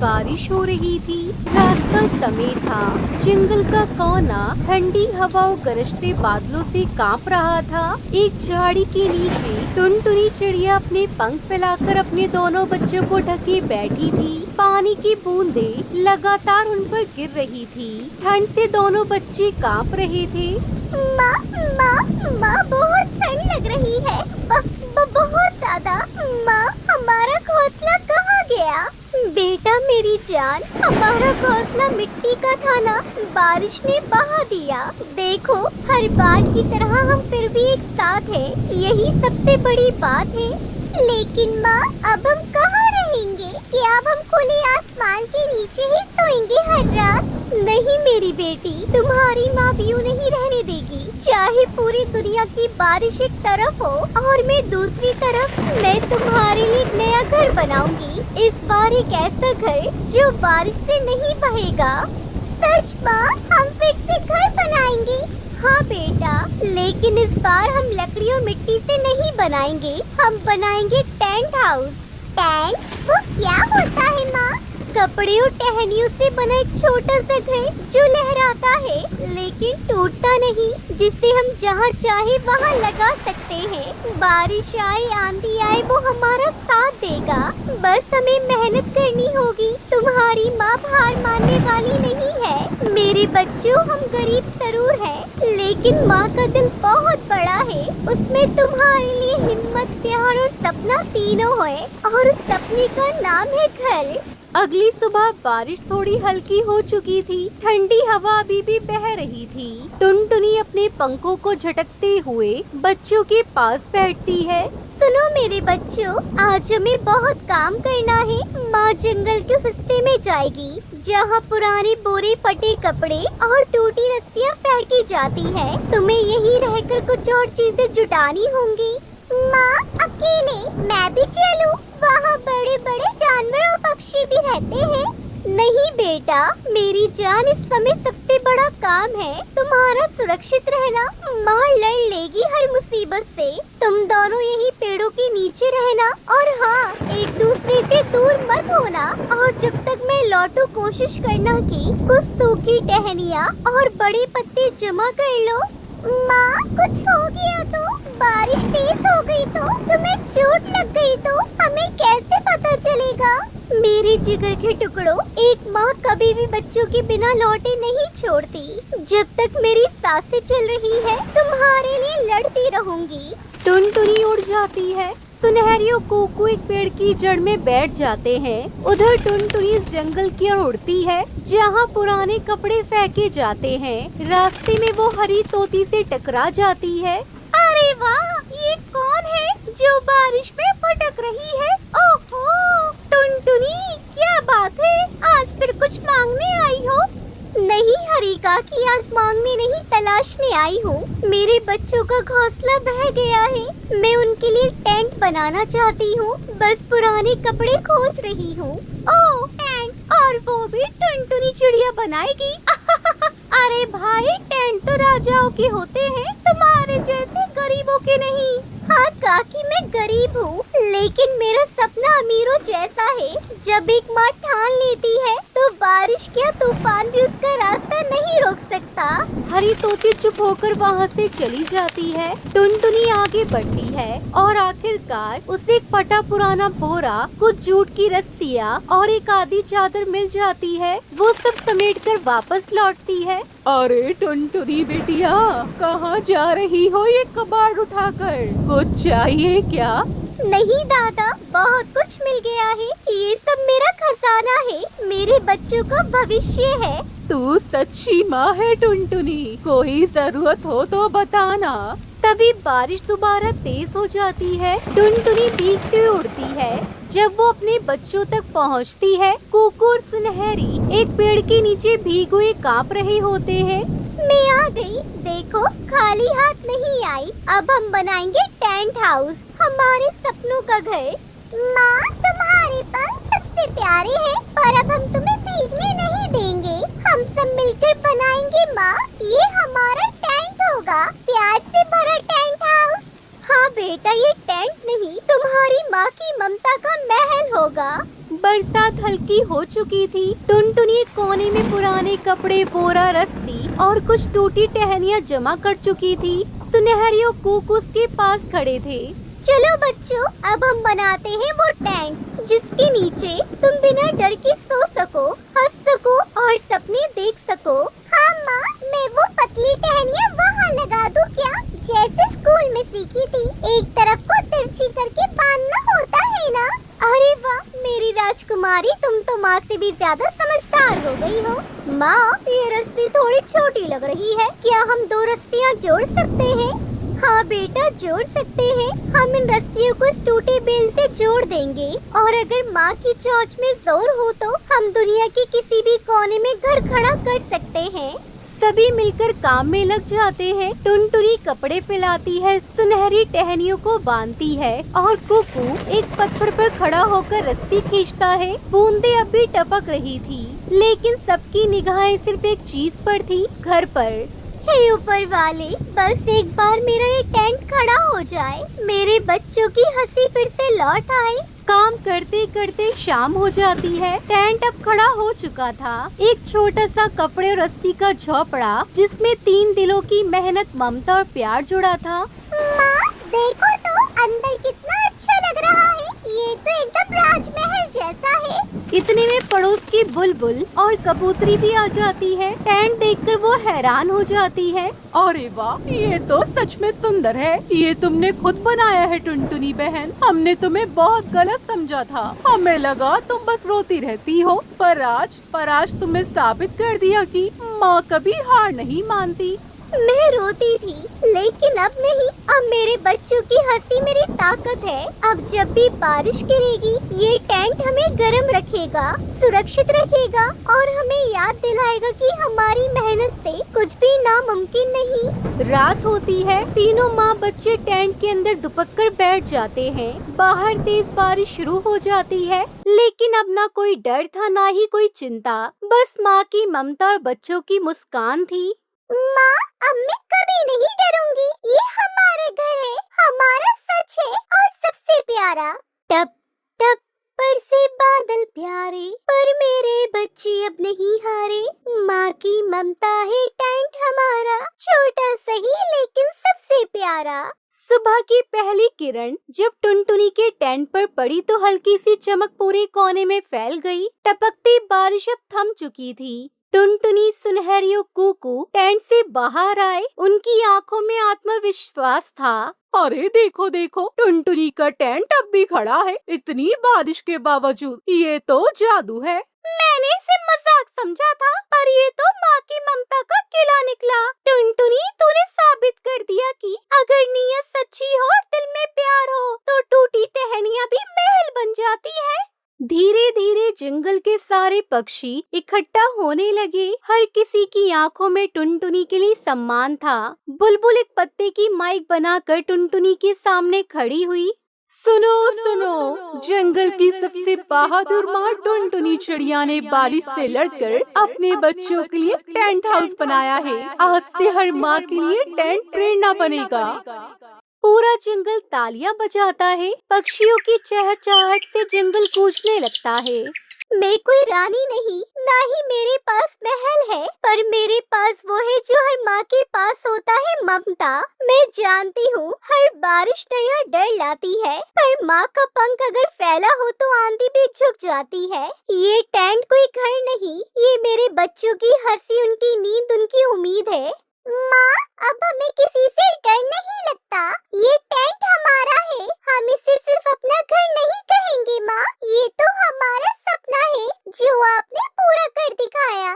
बारिश हो रही थी। रात का समय था। जंगल का कोना ठंडी हवाओं गरजते बादलों से कांप रहा था। एक झाड़ी के नीचे टुनटुनी चिड़िया अपने पंख फैलाकर अपने दोनों बच्चों को ढके बैठी थी। पानी की बूंदें लगातार उन पर गिर रही थी। ठंड से दोनों बच्चे कांप रहे थे। माँ माँ माँ बहुत ठंड लग रही है। बहुत ज्यादा। माँ हमारा घोंसला कहाँ गया? बेटा मेरी जान, हमारा घोंसला मिट्टी का था ना, बारिश ने बहा दिया। देखो हर बार की तरह हम फिर भी एक साथ हैं, यही सबसे बड़ी बात है। लेकिन माँ अब हम कहाँ रहेंगे? क्या अब हम खुले आसमान के नीचे ही सोएंगे हर रात? नहीं मेरी बेटी, तुम्हारी माँ भी यूं नहीं रहने देगी। चाहे पूरी दुनिया की बारिश एक तरफ हो और मैं दूसरी तरफ, मैं तुम्हारे लिए एक नया घर बनाऊंगी। इस बार एक ऐसा घर जो बारिश से नहीं बहेगा। सच माँ, हम फिर से घर बनाएंगे। हाँ बेटा, लेकिन इस बार हम लकड़ी और मिट्टी से नहीं बनाएंगे, हम बनाएंगे टेंट हाउस। टेंट? वो क्या होता है माँ? कपड़े और टहनियों से बना एक छोटा सा घर जो लहराता है लेकिन टूटता नहीं, जिसे हम जहाँ चाहे वहाँ लगा सकते हैं। बारिश आए आंधी आए वो हमारा साथ देगा। बस हमें मेहनत करनी होगी। तुम्हारी माँ हार मानने वाली नहीं है। मेरे बच्चों, हम गरीब जरूर हैं, लेकिन माँ का दिल बहुत बड़ा है। उसमें तुम्हारे लिए हिम्मत, प्यार और सपना तीनों है, और उस सपने का नाम है घर। अगली सुबह बारिश थोड़ी हल्की हो चुकी थी। ठंडी हवा अभी भी बह रही थी। टुनटुनी अपने पंखों को झटकते हुए बच्चों के पास बैठती है। सुनो मेरे बच्चों, आज हमें बहुत काम करना है। माँ जंगल के हिस्से में जाएगी जहाँ पुराने बोरे, फटे कपड़े और टूटी रस्सियाँ फेंकी जाती है। तुम्हें यहीं रहकर कुछ और चीजें जुटानी होंगी। माँ अकेले मैं भी चलूं? वहाँ बड़े बड़े जानवर और पक्षी भी रहते हैं। नहीं बेटा मेरी जान, इस समय सबसे बड़ा काम है तुम्हारा सुरक्षित रहना। माँ लड़ लेगी हर मुसीबत से। तुम दोनों यही पेड़ों के नीचे रहना, और हाँ, एक दूसरे से दूर मत होना। और जब तक मैं लौटूं कोशिश करना कि कुछ सूखी टहनियाँ और बड़े पत्ते जमा कर लो। माँ कुछ हो गया तो? बारिश तेज हो गई तो? तुम्हें चोट लग गई तो हमें कैसे पता चलेगा? मेरे जिगर के टुकड़ों, एक माँ कभी भी बच्चों के बिना लौटे नहीं छोड़ती। जब तक मेरी सांसें चल रही है, तुम्हारे लिए लड़ती रहूंगी। टुनटुनी उड़ जाती है। सुनहरी और कुकू एक पेड़ की जड़ में बैठ जाते हैं। उधर टुनटुनी इस जंगल की ओर उड़ती है जहाँ पुराने कपड़े फेंके जाते हैं। रास्ते में वो हरी तोती से टकरा जाती है। अरे वाह, ये कौन है जो बारिश में भटक रही है? ओहो टुनटुनी, क्या बात है? आज फिर कुछ मांगने आई हो? नहीं हरिका की, आज मांगने नहीं तलाशने आई हूँ। मेरे बच्चों का घोंसला बह गया है, मैं उनके लिए टेंट बनाना चाहती हूँ। बस पुराने कपड़े खोज रही हूँ। ओह टेंट, और वो भी टुनटुनी चिड़िया बनाएगी? अरे भाई, टेंट तो राजाओं के होते हैं, तुम्हारे जैसे गरीबों के नहीं। हाँ काकी, मैं गरीब हूँ, लेकिन मेरा सपना अमीरों जैसा है। जब एक माँ ठान लेती है तो बारिश क्या तूफान भी उसका रास्ता नहीं रोक सकता। हरी तोती चुप होकर वहाँ से चली जाती है। टुनटुनी आगे बढ़ती है और आखिरकार उसे एक फटा पुराना बोरा, कुछ जूट की रस्सियाँ और एक आधी चादर मिल जाती है। वो सब समेटकर वापस लौटती है। अरे टुनटुनी बेटिया, कहाँ जा रही हो ये कबाड़ उठाकर? कुछ चाहिए क्या? नहीं दादा, बहुत कुछ मिल गया है। ये सब मेरा खजाना है, मेरे बच्चों का भविष्य है। तू सच्ची माँ है टुनटुनी, कोई जरूरत हो तो बताना। तभी बारिश दोबारा तेज हो जाती है। टुनटुनी भीगती उड़ती है। जब वो अपने बच्चों तक पहुंचती है, कुकू और सुनहरी एक पेड़ के नीचे भीगे हुए कांप रहे होते हैं। मैं आ गई, देखो खाली हाथ नहीं आई। अब हम बनाएंगे टेंट हाउस, हमारे सपनों का घर। माँ तुम्हारे पंख सबसे प्यारे हैं, पर अब हम तुम्हें भीगने नहीं देंगे। हम सब मिलकर बनाएंगे माँ, ये हमारा टेंट होगा, प्यार से भरा टेंट हाउस। हाँ बेटा, ये टेंट नहीं, तुम्हारी माँ की ममता का महल होगा। बरसात हल्की हो चुकी थी। टुनटुनी एक कोने में पुराने कपड़े, बोरा, रस्सी और कुछ टूटी टहनियाँ जमा कर चुकी थी। सुनहरी और कुकू उसके पास खड़े थे। चलो बच्चों, अब हम बनाते हैं वो टेंट जिसके नीचे तुम बिना डर के सो सको, हंस सको और सपने देख सको। हाँ माँ, मैं वो पतली टहनियाँ वहाँ लगा दूँ क्या, जैसे स्कूल में सीखी थी? एक तरफ को तिरछी करके बांधना होता है ना। अरे वाह मेरी राजकुमारी, तुम तो माँ से भी ज्यादा समझदार हो गई हो। माँ, ये रस्सी थोड़ी छोटी लग रही है, क्या हम 2 रस्सियाँ जोड़ सकते हैं? हाँ बेटा, जोड़ सकते हैं। हम इन रस्सियों को इस टूटे बेल से जोड़ देंगे और अगर माँ की चोंच में जोर हो तो हम दुनिया के किसी भी कोने में घर खड़ा कर सकते हैं। सभी मिलकर काम में लग जाते हैं। टुनटुनी कपड़े फैलाती है, सुनहरी टहनियों को बांधती है और कुकू एक पत्थर पर खड़ा होकर रस्सी खींचता है। बूंदे अब भी टपक रही थी, लेकिन सबकी निगाहें सिर्फ एक चीज पर थी, घर पर। हे ऊपर वाले, बस एक बार मेरा ये टेंट खड़ा हो जाए, मेरे बच्चों की हंसी फिर से लौट आए। काम करते करते शाम हो जाती है। टेंट अब खड़ा हो चुका था। एक छोटा सा कपड़े और रस्सी का झोपड़ा जिसमें 3 दिलों की मेहनत, ममता और प्यार जुड़ा था। माँ देखो तो, अंदर कितना अच्छा लग रहा है, ये तो एकदम राजमहल जैसा है। इतने में पड़ोस की बुलबुल और कबूतरी भी आ जाती है। टेंट देखकर वो हैरान हो जाती है। अरे वाह, ये तो सच में सुंदर है। ये तुमने खुद बनाया है टुनटुनी बहन। हमने तुम्हें बहुत गलत समझा था, हमें लगा तुम बस रोती रहती हो, पर आज तुमने साबित कर दिया कि माँ कभी हार नहीं मानती। मैं रोती थी, लेकिन अब नहीं। अब मेरे बच्चों की हंसी मेरी ताकत है। अब जब भी बारिश गिरेगी, ये टेंट हमें गर्म रखेगा, सुरक्षित रखेगा और हमें याद दिलाएगा कि हमारी मेहनत से कुछ भी नामुमकिन नहीं। रात होती है। तीनों माँ बच्चे टेंट के अंदर दुपक कर बैठ जाते हैं। बाहर तेज बारिश शुरू हो जाती है, लेकिन अब ना कोई डर था, ना ही कोई चिंता। बस माँ की ममता और बच्चों की मुस्कान थी। माँ, अब मैं कभी नहीं डरूंगी। ये हमारा घर है, हमारा सच है और सबसे प्यारा। टप टप पर से बादल प्यारे, पर मेरे बच्चे अब नहीं हारे। माँ की ममता है टेंट हमारा, छोटा सही लेकिन सबसे प्यारा। सुबह की पहली किरण जब टुनटुनी के टेंट पर पड़ी तो हल्की सी चमक पूरे कोने में फैल गई। टपकती बारिश अब थम चुकी थी। टुनटुनी, सुनहरी और कुकू टेंट से बाहर आए। उनकी आंखों में आत्मविश्वास था। अरे देखो देखो, टुनटुनी का टेंट अब भी खड़ा है, इतनी बारिश के बावजूद। ये तो जादू है। मैंने इसे मजाक समझा था, पर ये तो माँ की ममता का किला निकला। टुनटुनी, तूने साबित कर दिया कि अगर नीयत सच्ची हो और दिल में प्यार हो तो टूटी टहनियाँ भी महल बन जाती है। धीरे धीरे जंगल के सारे पक्षी इकट्ठा होने लगे। हर किसी की आंखों में टुनटुनी के लिए सम्मान था। बुलबुल एक पत्ते की माइक बनाकर टुनटुनी के सामने खड़ी हुई। सुनो सुनो, जंगल की सबसे बहादुर माँ टुनटुनी चिड़िया ने बारिश से लड़कर अपने बच्चों के लिए टेंट हाउस बनाया है। आज से हर माँ के लिए टेंट प्रेरणा बनेगा। पूरा जंगल तालियां बजाता है। पक्षियों की चहचहाहट से जंगल गूंजने लगता है। मैं कोई रानी नहीं, ना ही मेरे पास महल है, पर मेरे पास वो है जो हर माँ के पास होता है, ममता। मैं जानती हूँ हर बारिश नया डर लाती है, पर माँ का पंख अगर फैला हो तो आंधी भी झुक जाती है। ये टेंट कोई घर नहीं, ये मेरे बच्चों की हंसी, उनकी नींद, उनकी उम्मीद है। माँ, अब हमें किसी से डर नहीं लगता। ये टेंट हमारा है, हम इसे सिर्फ अपना घर नहीं कहेंगे माँ, ये तो हमारा सपना है जो आपने पूरा कर दिखाया।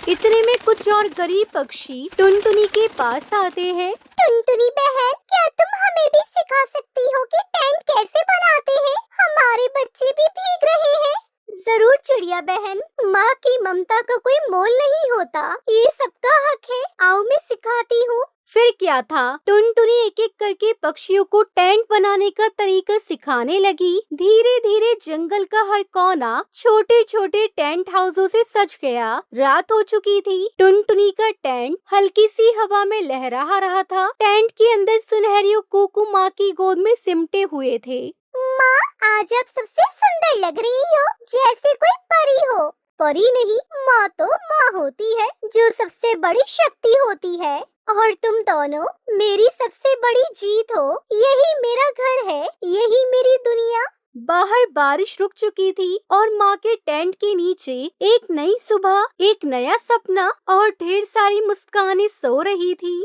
इतने में कुछ और गरीब पक्षी टुनटुनी के पास आते हैं। टुनटुनी बहन, क्या तुम हमें भी सिखा सकती हो कि टेंट कैसे बनाते हैं? हमारे बच्चे भी भीग रहे हैं। जरूर चिड़िया बहन, माँ की ममता का कोई मोल नहीं होता, ये सबका हक है। आओ मैं सिखाती हूँ। फिर क्या था, टुनटुनी एक एक करके पक्षियों को टेंट बनाने का तरीका सिखाने लगी। धीरे धीरे जंगल का हर कोना छोटे छोटे टेंट हाउसों से सज गया। रात हो चुकी थी। टुनटुनी का टेंट हल्की सी हवा में लहरा रहा था। टेंट के अंदर सुनहरी और कुकू माँ की गोद में सिमटे हुए थे। माँ, आज आप सबसे सुंदर लग रही हो, जैसे कोई परी हो। परी नहीं, माँ तो माँ होती है, जो सबसे बड़ी शक्ति होती है। और तुम दोनों मेरी सबसे बड़ी जीत हो। यही मेरा घर है, यही मेरी दुनिया। बाहर बारिश रुक चुकी थी और माँ के टेंट के नीचे एक नई सुबह, एक नया सपना और ढेर सारी मुस्कानें सो रही थी।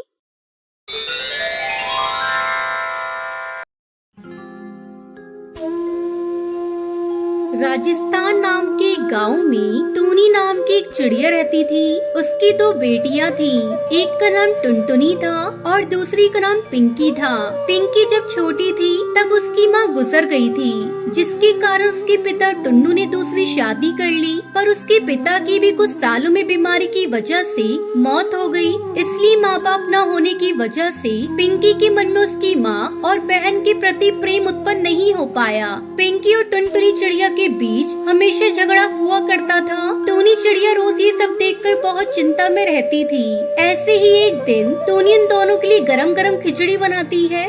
राजस्थान नाम के गांव में टूनी नाम की एक चिड़िया रहती थी। उसकी दो बेटियां थीं। एक का नाम टुनटुनी था और दूसरी का नाम पिंकी था। पिंकी जब छोटी थी तब उसकी माँ गुजर गई थी, जिसके कारण उसके पिता टुन्नू ने दूसरी शादी कर ली। पर उसके पिता की भी कुछ सालों में बीमारी की वजह से मौत हो गई। इसलिए माँ बाप न होने की वजह से पिंकी के मन में उसकी माँ और बहन के प्रति प्रेम उत्पन्न नहीं हो पाया। पिंकी और टुनटुनी चिड़िया के बीच हमेशा झगड़ा हुआ करता था। टूनी चिड़िया रोज ये सब देखकर बहुत चिंता में रहती थी। ऐसे ही एक दिन टूनी इन दोनों के लिए गरम गरम खिचड़ी बनाती है।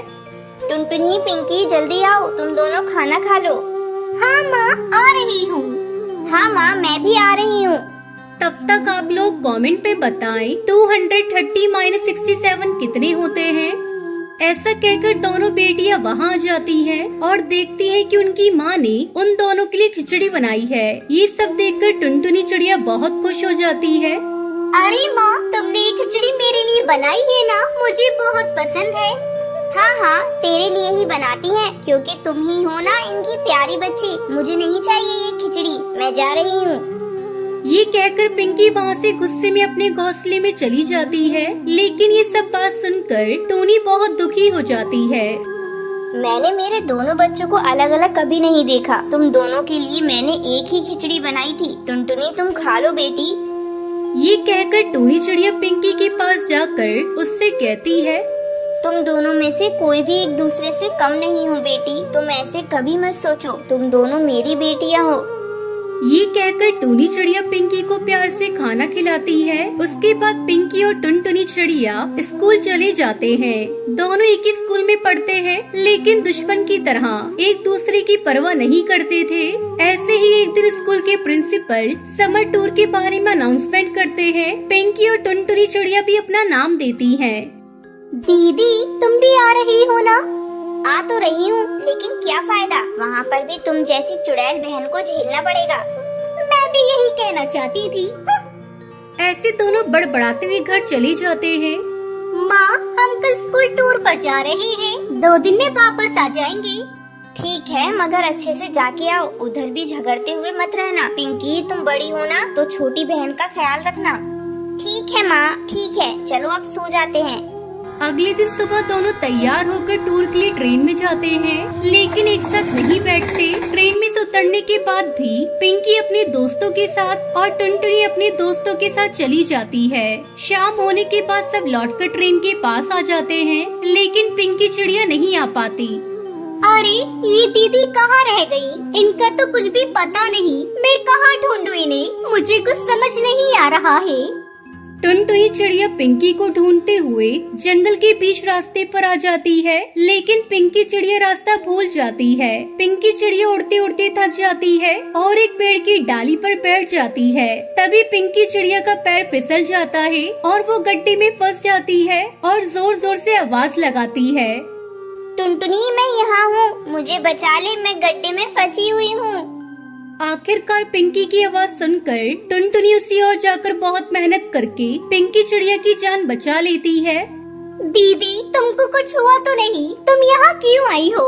टुनटुनी, पिंकी, जल्दी आओ, तुम दोनों खाना खा लो। हाँ माँ, आ रही हूँ। हाँ माँ, मैं भी आ रही हूँ। तब तक आप लोग कमेंट पे बताएं 230 - 67 कितने होते हैं। ऐसा कहकर दोनों बेटियां वहां आ जाती हैं और देखती हैं कि उनकी माँ ने उन दोनों के लिए खिचड़ी बनाई है। ये सब देखकर टुनटुनी चिड़िया बहुत खुश हो जाती है। अरे माँ, तुमने ये खिचड़ी मेरे लिए बनाई है ना? मुझे बहुत पसंद है। हाँ हाँ, तेरे लिए ही बनाती हैं, क्योंकि तुम ही हो ना इनकी प्यारी बच्ची। मुझे नहीं चाहिए ये खिचड़ी, मैं जा रही हूँ। ये कहकर पिंकी वहाँ से गुस्से में अपने घोंसले में चली जाती है। लेकिन ये सब बात सुनकर टोनी बहुत दुखी हो जाती है। मैंने मेरे दोनों बच्चों को अलग अलग कभी नहीं देखा। तुम दोनों के लिए मैंने एक ही खिचड़ी बनाई थी। टुनटुनी, तुम खा लो बेटी। ये कहकर टोनी चिड़िया पिंकी के पास जाकर उससे कहती है, तुम दोनों में से कोई भी एक दूसरे से कम नहीं हो बेटी। तुम ऐसे कभी मत सोचो, तुम दोनों मेरी बेटियां हो। ये कहकर टूनी चिड़िया पिंकी को प्यार से खाना खिलाती है। उसके बाद पिंकी और टुनटुनी चिड़िया स्कूल चले जाते हैं। दोनों एक ही स्कूल में पढ़ते हैं, लेकिन दुश्मन की तरह एक दूसरे की परवाह नहीं करते थे। ऐसे ही एक दिन स्कूल के प्रिंसिपल समर टूर के बारे में अनाउंसमेंट करते हैं। पिंकी और टुनटुनी चिड़िया भी अपना नाम देती है। दीदी, तुम भी आ रही हो ना? आ तो रही हूँ, लेकिन क्या फायदा, वहाँ पर भी तुम जैसी चुड़ैल बहन को झेलना पड़ेगा। मैं भी यही कहना चाहती थी। ऐसे दोनों बड़बड़ाते हुए घर चले जाते हैं। माँ, हम कल स्कूल टूर पर जा रहे हैं। 2 दिन में वापस आ जाएंगे। ठीक है, मगर अच्छे से जाके आओ। उधर भी झगड़ते हुए मत रहना। पिंकी, तुम बड़ी हो ना, तो छोटी बहन का ख्याल रखना। ठीक है माँ, ठीक है, चलो अब सो जाते हैं। अगले दिन सुबह दोनों तैयार होकर टूर के लिए ट्रेन में जाते हैं, लेकिन एक साथ नहीं बैठते। ट्रेन में से उतरने के बाद भी पिंकी अपने दोस्तों के साथ और टुनटुनी अपने दोस्तों के साथ चली जाती है। शाम होने के बाद सब लौटकर ट्रेन के पास आ जाते हैं, लेकिन पिंकी चिड़िया नहीं आ पाती। अरे, ये दीदी कहाँ रह गई? इनका तो कुछ भी पता नहीं। मैं कहाँ ढूंढूं इन्हें? मुझे कुछ समझ नहीं आ रहा है। टुनटुनी चिड़िया पिंकी को ढूंढते हुए जंगल के बीच रास्ते पर आ जाती है, लेकिन पिंकी चिड़िया रास्ता भूल जाती है। पिंकी चिड़िया उड़ते उड़ते थक जाती है और एक पेड़ की डाली पर बैठ जाती है। तभी पिंकी चिड़िया का पैर फिसल जाता है और वो गड्ढे में फंस जाती है और जोर जोर से आवाज लगाती है, टुनटुनी, मैं यहाँ हूँ, मुझे बचा ले, मैं गड्ढे में फंसी हुई हूँ। आखिरकार पिंकी की आवाज सुनकर टुनटुनी उसी ओर जाकर बहुत मेहनत करके पिंकी चिड़िया की जान बचा लेती है। दीदी, तुमको कुछ हुआ तो नहीं? तुम यहाँ क्यों आई हो?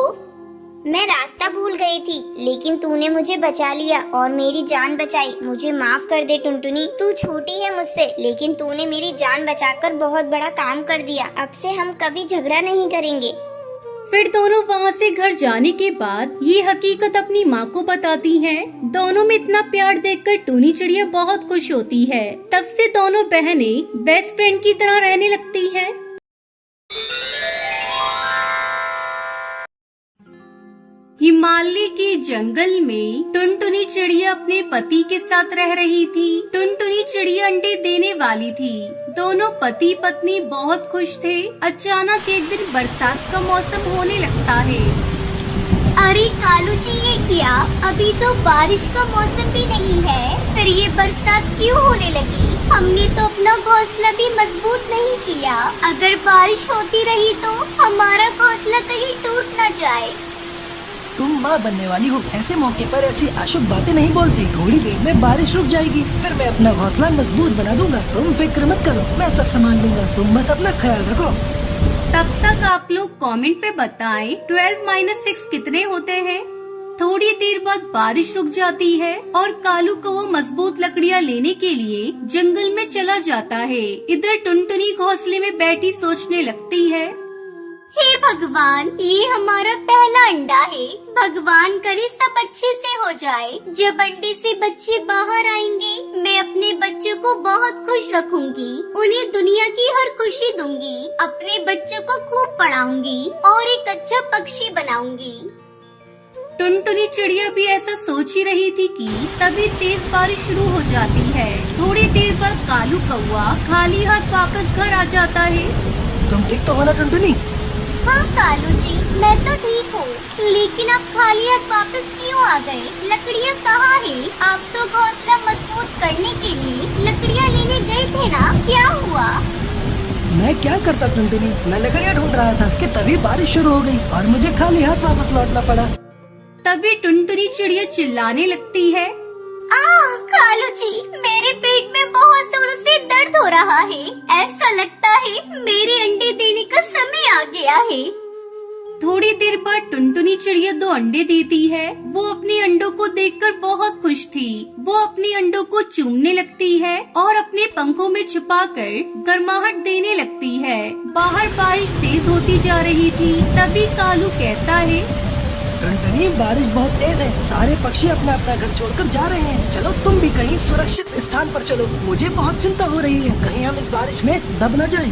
मैं रास्ता भूल गई थी, लेकिन तूने मुझे बचा लिया और मेरी जान बचाई। मुझे माफ कर दे टुनटुनी। तू छोटी है मुझसे, लेकिन तूने मेरी जान बचाकर बहुत बड़ा काम कर दिया। अब से हम कभी झगड़ा नहीं करेंगे। फिर दोनों वहाँ से घर जाने के बाद ये हकीकत अपनी माँ को बताती हैं। दोनों में इतना प्यार देखकर टूनी चिड़िया बहुत खुश होती है। तब से दोनों बहनें बेस्ट फ्रेंड की तरह रहने लगती हैं। हिमालय के जंगल में टुनटुनी चिड़िया अपने पति के साथ रह रही थी। टुनटुनी चिड़िया अंडे देने वाली थी। दोनों पति पत्नी बहुत खुश थे। अचानक एक दिन बरसात का मौसम होने लगता है। अरे अरे कालू जी ये क्या? अभी तो बारिश का मौसम भी नहीं है, फिर ये बरसात क्यों होने लगी? हमने तो अपना घोंसला भी मजबूत नहीं किया। अगर बारिश होती रही तो हमारा घोंसला कहीं टूट न जाए। तुम माँ बनने वाली हो, ऐसे मौके पर ऐसी अशुभ बातें नहीं बोलती। थोड़ी देर में बारिश रुक जाएगी, फिर मैं अपना घोंसला मजबूत बना दूंगा। तुम फिक्र मत करो, मैं सब संभाल लूंगा। तुम बस अपना ख्याल रखो। तब तक आप लोग कमेंट पे बताएं 12 - 6 कितने होते हैं। थोड़ी देर बाद बारिश रुक जाती है और कालू कौवा मजबूत लकड़ियाँ लेने के लिए जंगल में चला जाता है। इधर टुनटुनी घोंसले में बैठी सोचने लगती है, हे भगवान, ये हमारा पहला अंडा है। भगवान करे सब अच्छे से हो जाए। जब अंडे से बच्चे बाहर आएंगे, मैं अपने बच्चों को बहुत खुश रखूंगी। उन्हें दुनिया की हर खुशी दूंगी। अपने बच्चों को खूब पढ़ाऊंगी और एक अच्छा पक्षी बनाऊंगी। टुनटुनी चिड़िया भी ऐसा सोच ही रही थी कि तभी तेज बारिश शुरू हो जाती है। थोड़ी देर बाद कालू कौवा खाली हाथ वापस घर आ जाता है। तुम ठीक तो हो ना टुनटुनी? हाँ कालू जी, मैं तो ठीक हूँ, लेकिन आप खाली हाथ वापस क्यों आ गए? लकड़ियाँ कहाँ हैं? आप तो घोंसला मजबूत करने के लिए लकड़ियाँ लेने गए थे ना, क्या हुआ? मैं क्या करता टुनटुनी, मैं लकड़ियाँ ढूंढ रहा था कि तभी बारिश शुरू हो गई और मुझे खाली हाथ वापस लौटना पड़ा। तभी टुनटुनी चिड़िया चिल्लाने लगती है, कालू जी, मेरे पेट में बहुत जोरों से दर्द हो रहा है। ऐसा लगता है मेरे अंडे देने का समय आ गया है। थोड़ी देर बाद टुनटुनी चिड़िया 2 अंडे देती है। वो अपने अंडों को देखकर बहुत खुश थी। वो अपने अंडों को चूमने लगती है और अपने पंखों में छुपाकर गर्माहट देने लगती है। बाहर बारिश तेज होती जा रही थी। तभी कालू कहता है, टुनटुनी, बारिश बहुत तेज है। सारे पक्षी अपना अपना घर छोड़कर जा रहे हैं। चलो तुम भी कहीं सुरक्षित स्थान पर चलो। मुझे बहुत चिंता हो रही है, कहीं हम इस बारिश में दब न जाएं।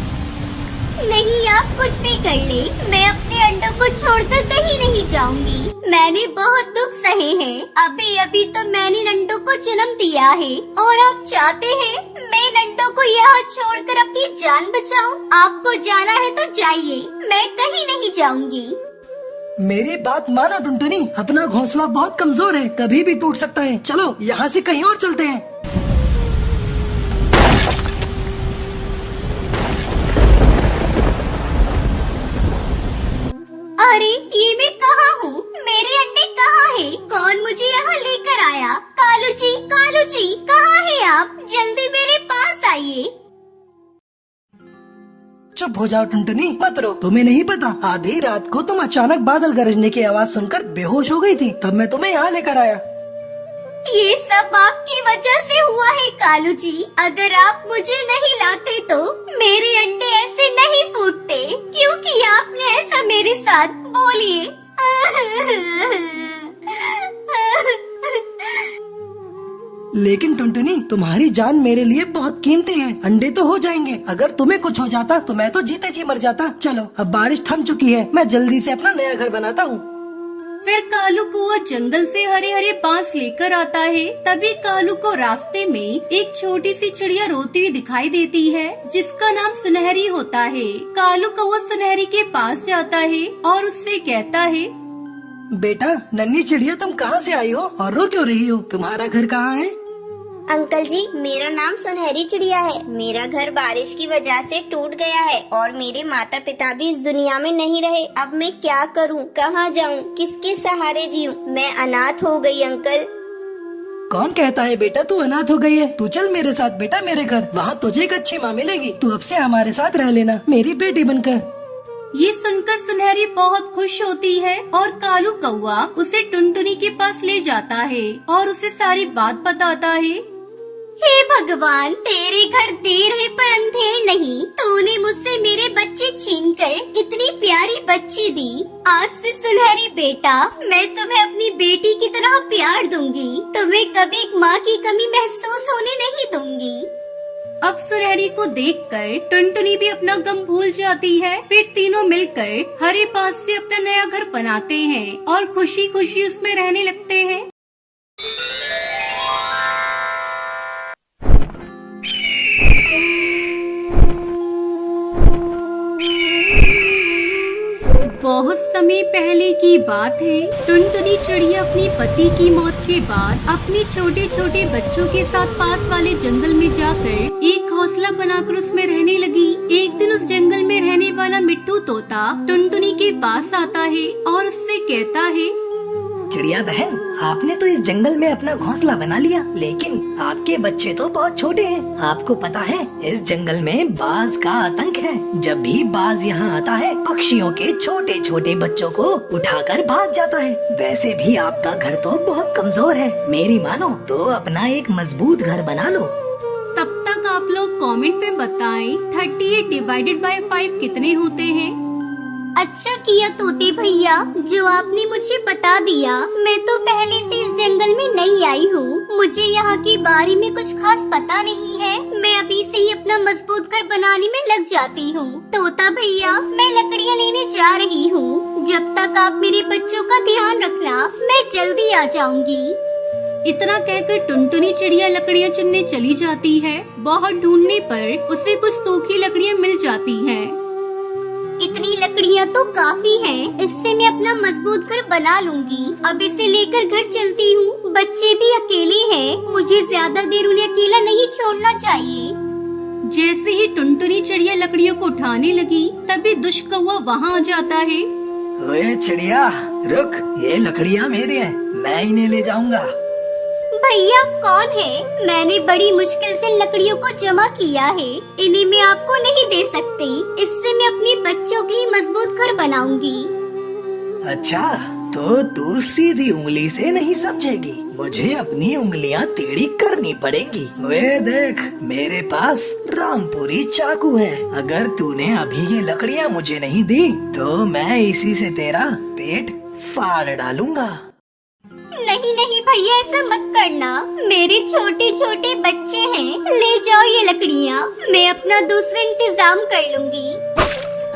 नहीं, आप कुछ भी कर ले, मैं अपने अंडों को छोड़कर कहीं नहीं जाऊंगी। मैंने बहुत दुख सहे हैं। अभी अभी तो मैंने अंडों को जन्म दिया है और आप चाहते हैं मैं अंडों को यहाँ छोड़कर अपनी जान बचाऊं? आपको जाना है तो जाइए, मैं कहीं नहीं जाऊंगी। मेरी बात मानो टुनटुनी, अपना घोंसला बहुत कमजोर है, कभी भी टूट सकता है। चलो यहाँ से कहीं और चलते हैं। अरे ये मैं कहाँ हूँ? मेरे अंडे कहाँ हैं? कौन मुझे यहाँ लेकर आया? कालू जी, कहाँ हैं आप? जल्दी मेरे पास आइए। चुप हो जाओ टुनटुनी, मत रो। तुम्हें नहीं पता, आधी रात को तुम अचानक बादल गरजने की आवाज सुनकर बेहोश हो गई थी, तब मैं तुम्हें यहाँ लेकर आया। ये सब आपकी वजह से हुआ है कालू जी। अगर आप मुझे नहीं लाते तो मेरे अंडे ऐसे नहीं फूटते। क्यों किया आपने ऐसा मेरे साथ? बोलिए। लेकिन टुनटुनी, तुम्हारी जान मेरे लिए बहुत कीमती है। अंडे तो हो जाएंगे, अगर तुम्हें कुछ हो जाता तो मैं तो जीते जी मर जाता। चलो अब बारिश थम चुकी है, मैं जल्दी से अपना नया घर बनाता हूँ। फिर कालू कौवा जंगल से हरे हरे बांस लेकर आता है। तभी कालू को रास्ते में एक छोटी सी चिड़िया रोती हुई दिखाई देती है, जिसका नाम सुनहरी होता है। कालू कौवा सुनहरी के पास जाता है और उससे कहता है, बेटा नन्ही चिड़िया, तुम कहाँ से आई हो और रो क्यों रही हो? तुम्हारा घर कहाँ है? अंकल जी, मेरा नाम सुनहरी चिड़िया है। मेरा घर बारिश की वजह से टूट गया है और मेरे माता पिता भी इस दुनिया में नहीं रहे। अब मैं क्या करूं? कहाँ जाऊं? किसके सहारे जीऊं? मैं अनाथ हो गई अंकल। कौन कहता है बेटा तू अनाथ हो गई है? तू चल मेरे साथ बेटा मेरे घर, वहाँ तुझे एक अच्छी माँ मिलेगी। तू अब से हमारे साथ रह लेना, मेरी बेटी बनकर। ये सुनकर सुनहरी बहुत खुश होती है और कालू कौवा उसे टुनटुनी के पास ले जाता है और उसे सारी बात बताता है। हे भगवान, तेरे घर देर है पर अंधेर नहीं। तूने मुझसे मेरे बच्चे छीनकर इतनी प्यारी बच्ची दी। आज से सुनहरी बेटा, मैं तुम्हें अपनी बेटी की तरह प्यार दूंगी। तुम्हें कभी एक माँ की कमी महसूस होने नहीं दूंगी। अब सुनहरी को देखकर टुनटुनी भी अपना गम भूल जाती है। फिर तीनों मिलकर हरे बांस से अपना नया घर बनाते हैं और खुशी खुशी उसमें रहने लगते हैं। बहुत समय पहले की बात है। टुनटुनी चिड़िया अपनी पति की मौत के बाद अपने छोटे छोटे बच्चों के साथ पास वाले जंगल में जाकर एक घोंसला बनाकर उसमें रहने लगी। एक दिन उस जंगल में रहने वाला मिट्टू तोता टुनटुनी के पास आता है और उससे कहता है, चिड़िया बहन, आपने तो इस जंगल में अपना घोंसला बना लिया, लेकिन आपके बच्चे तो बहुत छोटे हैं। आपको पता है इस जंगल में बाज का आतंक है। जब भी बाज यहाँ आता है पक्षियों के छोटे छोटे बच्चों को उठाकर भाग जाता है। वैसे भी आपका घर तो बहुत कमजोर है, मेरी मानो तो अपना एक मजबूत घर बना लो। तब तक आप लोग कमेंट में बताएं 38 डिवाइडेड बाय 5 कितने होते हैं। अच्छा किया तोते भैया जो आपने मुझे बता दिया। मैं तो पहले से इस जंगल में नहीं आई हूँ, मुझे यहाँ के बारे में कुछ खास पता नहीं है। मैं अभी से ही अपना मजबूत घर बनाने में लग जाती हूँ। तोता भैया मैं लकड़ियाँ लेने जा रही हूँ, जब तक आप मेरे बच्चों का ध्यान रखना, मैं जल्दी आ जाऊंगी। इतना कहकर टुनटुनी चिड़िया लकड़ियाँ चुनने चली जाती है। बहुत ढूंढने पर उसे कुछ सूखी लकड़ियाँ मिल जाती हैं। इतनी लकड़ियाँ तो काफी हैं, इससे मैं अपना मजबूत घर बना लूंगी। अब इसे लेकर घर चलती हूँ। बच्चे भी अकेले हैं, मुझे ज्यादा देर उन्हें अकेला नहीं छोड़ना चाहिए। जैसे ही टुनटुनी चिड़िया लकड़ियों को उठाने लगी तभी दुष्ट कौवा वहाँ आ जाता है। ओए चिड़िया रुक, ये लकड़ियाँ मेरी हैं, मैं इन्हें ले जाऊंगा। भैया कौन है? मैंने बड़ी मुश्किल से लकड़ियों को जमा किया है, इन्हें मैं आपको नहीं दे सकती। इससे मैं अपने बच्चों के लिए मजबूत घर बनाऊंगी। अच्छा तो तू सीधी उंगली से नहीं समझेगी, मुझे अपनी उंगलियां टेढ़ी करनी पड़ेंगी। वे देख मेरे पास रामपुरी चाकू है, अगर तूने अभी ये लकड़ियां मुझे नहीं दी तो मैं इसी से तेरा पेट फाड़ डालूंगा। नहीं नहीं भैया ऐसा मत करना, मेरे छोटे छोटे बच्चे हैं। ले जाओ ये लकड़ियाँ, मैं अपना दूसरा इंतजाम कर लूंगी।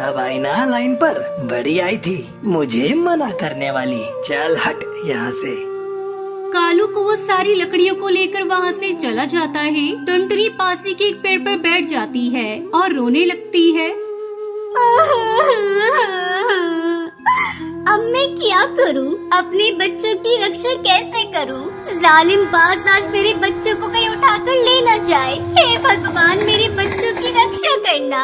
अब आई ना लाइन पर, बड़ी आई थी मुझे मना करने वाली। चल हट यहाँ से। कालू को वो सारी लकड़ियों को लेकर वहाँ से चला जाता है। टुनटुनी पास ही के एक पेड़ पर बैठ जाती है और रोने लगती है। अब मैं क्या करूं? अपने बच्चों की रक्षा कैसे करूं? जालिम बाज आज मेरे बच्चों को कहीं उठाकर ले न जाए। हे भगवान मेरे बच्चों की रक्षा करना।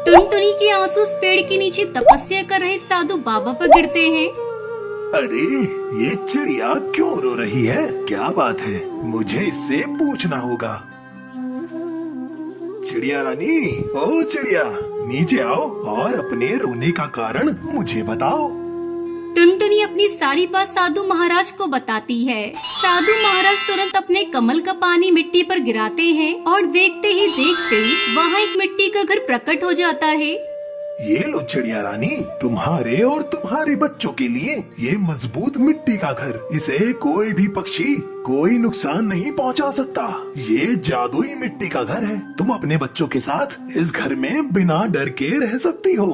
टुनटुनी के आंसू उस पेड़ के नीचे तपस्या कर रहे साधु बाबा पर गिरते हैं। अरे ये चिड़िया क्यों रो रही है? क्या बात है? मुझे इससे पूछना होगा। चिड़िया रानी, ओ चिड़िया, नीचे आओ और अपने रोने का कारण मुझे बताओ। टुनटुनी अपनी सारी बात साधु महाराज को बताती है। साधु महाराज तुरंत अपने कमल का पानी मिट्टी पर गिराते हैं और देखते ही देखते वहाँ एक मिट्टी का घर प्रकट हो जाता है। ये लो चिड़िया रानी, तुम्हारे और तुम्हारे बच्चों के लिए ये मजबूत मिट्टी का घर। इसे कोई भी पक्षी कोई नुकसान नहीं पहुंचा सकता। ये जादुई मिट्टी का घर है। तुम अपने बच्चों के साथ इस घर में बिना डर के रह सकती हो।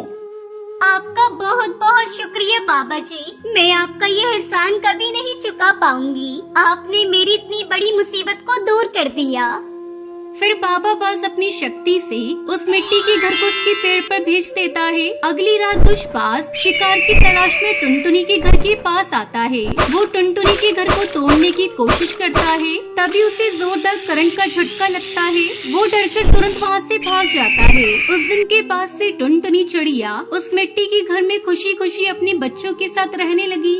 आपका बहुत बहुत शुक्रिया बाबा जी, मैं आपका ये एहसान कभी नहीं चुका पाऊंगी। आपने मेरी इतनी बड़ी मुसीबत को दूर कर दिया। फिर बाबा बाज अपनी शक्ति से उस मिट्टी के घर को उसके पेड़ पर भेज देता है। अगली रात दुष्बाज शिकार की तलाश में टुनटुनी के घर के पास आता है। वो टुनटुनी के घर को तोड़ने की कोशिश करता है, तभी उसे जोरदार करंट का झटका लगता है। वो डरकर तुरंत वहाँ से भाग जाता है। उस दिन के बाद से टुनटुनी चिड़िया उस मिट्टी के घर में खुशी खुशी अपने बच्चों के साथ रहने लगी।